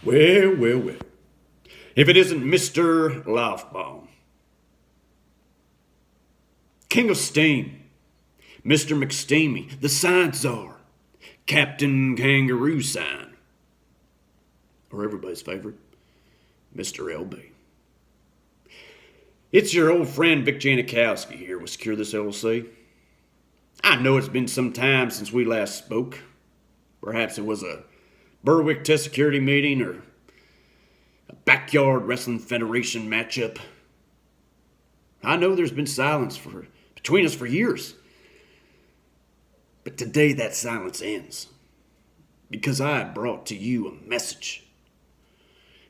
Well, well, well. If it isn't Mr. Laufbaum, King of Steam, Mr. McSteamy, the Science Czar, Captain Kangaroo Sign, or everybody's favorite, Mr. LB. It's your old friend Vic Janikowski here with Secure This LLC. I know it's been some time since we last spoke. Perhaps it was a Berwick Test Security meeting or a Backyard Wrestling Federation matchup. I know there's been silence between us for years. But today that silence ends because I have brought to you a message.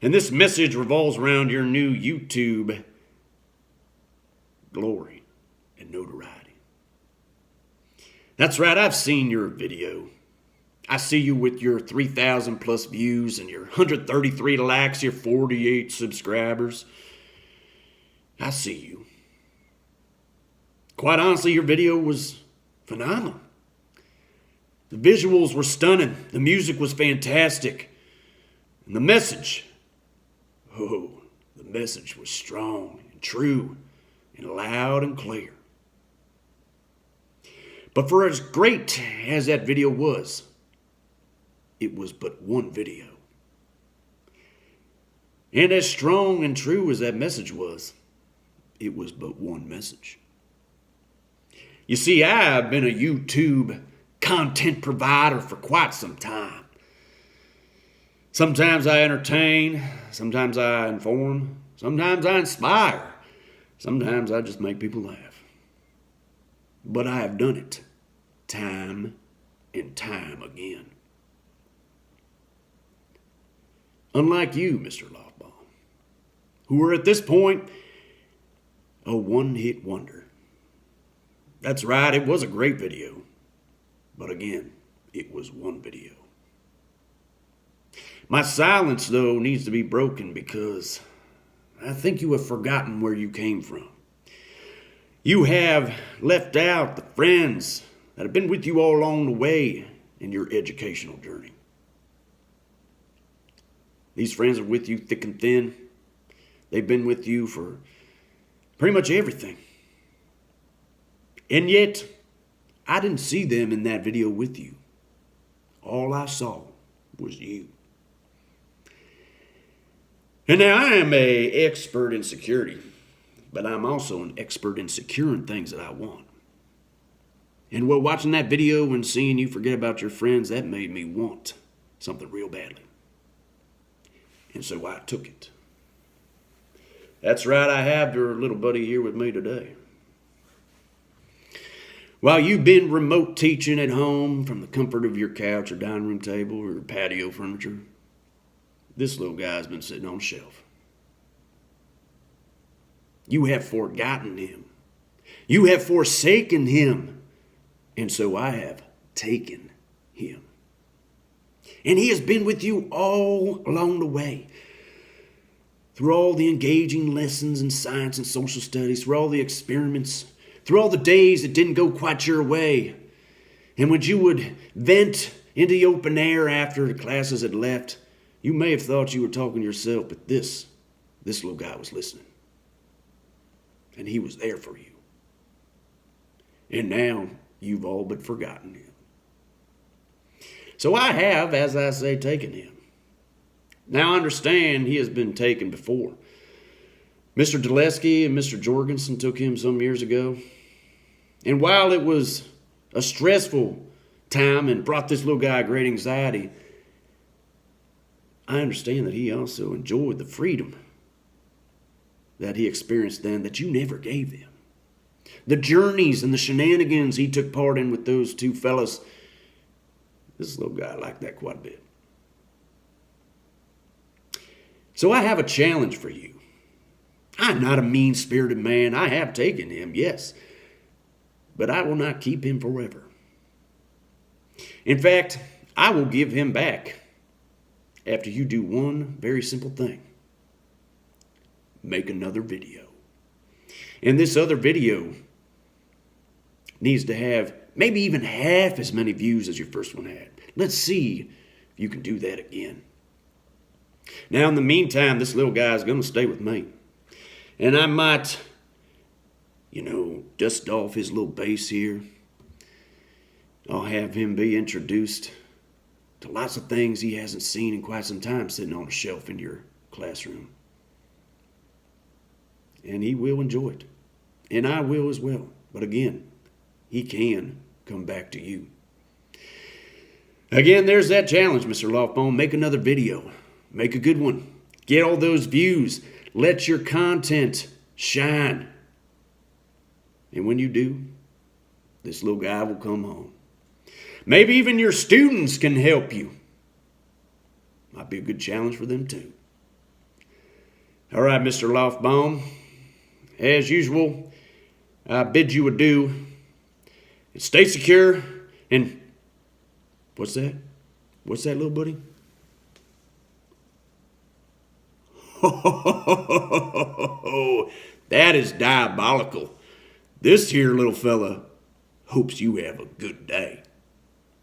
And this message revolves around your new YouTube glory and notoriety. That's right, I've seen your video. I see you with your 3,000 plus views and your 133 likes, your 48 subscribers. I see you. Quite honestly, your video was phenomenal. The visuals were stunning. The music was fantastic. And the message was strong and true and loud and clear. But for as great as that video was, it was but one video. And as strong and true as that message was, it was but one message. You see, I've been a YouTube content provider for quite some time. Sometimes I entertain, sometimes I inform, sometimes I inspire, sometimes I just make people laugh. But I have done it time and time again. Unlike you, Mr. Laufbaum, who are at this point a one-hit wonder. That's right, it was a great video. But again, it was one video. My silence, though, needs to be broken because I think you have forgotten where you came from. You have left out the friends that have been with you all along the way in your educational journey. These friends are with you thick and thin. They've been with you for pretty much everything. And yet, I didn't see them in that video with you. All I saw was you. And now I am an expert in security, but I'm also an expert in securing things that I want. And while watching that video and seeing you forget about your friends, that made me want something real badly. And so I took it. That's right, I have your little buddy here with me today. While you've been remote teaching at home from the comfort of your couch or dining room table or patio furniture, this little guy's been sitting on a shelf. You have forgotten him. You have forsaken him. And so I have taken him. And he has been with you all along the way. Through all the engaging lessons in science and social studies, through all the experiments, through all the days that didn't go quite your way. And when you would vent into the open air after the classes had left, you may have thought you were talking to yourself, but this little guy was listening. And he was there for you. And now you've all but forgotten him. So I have, as I say, taken him. Now I understand he has been taken before. Mr. Dulesky and Mr. Jorgensen took him some years ago. And while it was a stressful time and brought this little guy great anxiety, I understand that he also enjoyed the freedom that he experienced then that you never gave him. The journeys and the shenanigans he took part in with those two fellas, this little guy liked that quite a bit. So I have a challenge for you. I'm not a mean-spirited man. I have taken him, yes. But I will not keep him forever. In fact, I will give him back after you do one very simple thing. Make another video. And this other video needs to have maybe even half as many views as your first one had. Let's see if you can do that again. Now, in the meantime, this little guy is going to stay with me. And I might, dust off his little base here. I'll have him be introduced to lots of things he hasn't seen in quite some time sitting on a shelf in your classroom. And he will enjoy it. And I will as well. But again, he can come back to you. Again, there's that challenge, Mr. Lofbone. Make another video. Make a good one. Get all those views. Let your content shine. And when you do, this little guy will come home. Maybe even your students can help you. Might be a good challenge for them too. All right, Mr. Lofbaum. As usual, I bid you adieu. And stay secure. And what's that? What's that, little buddy? That is diabolical. This here little fella hopes you have a good day.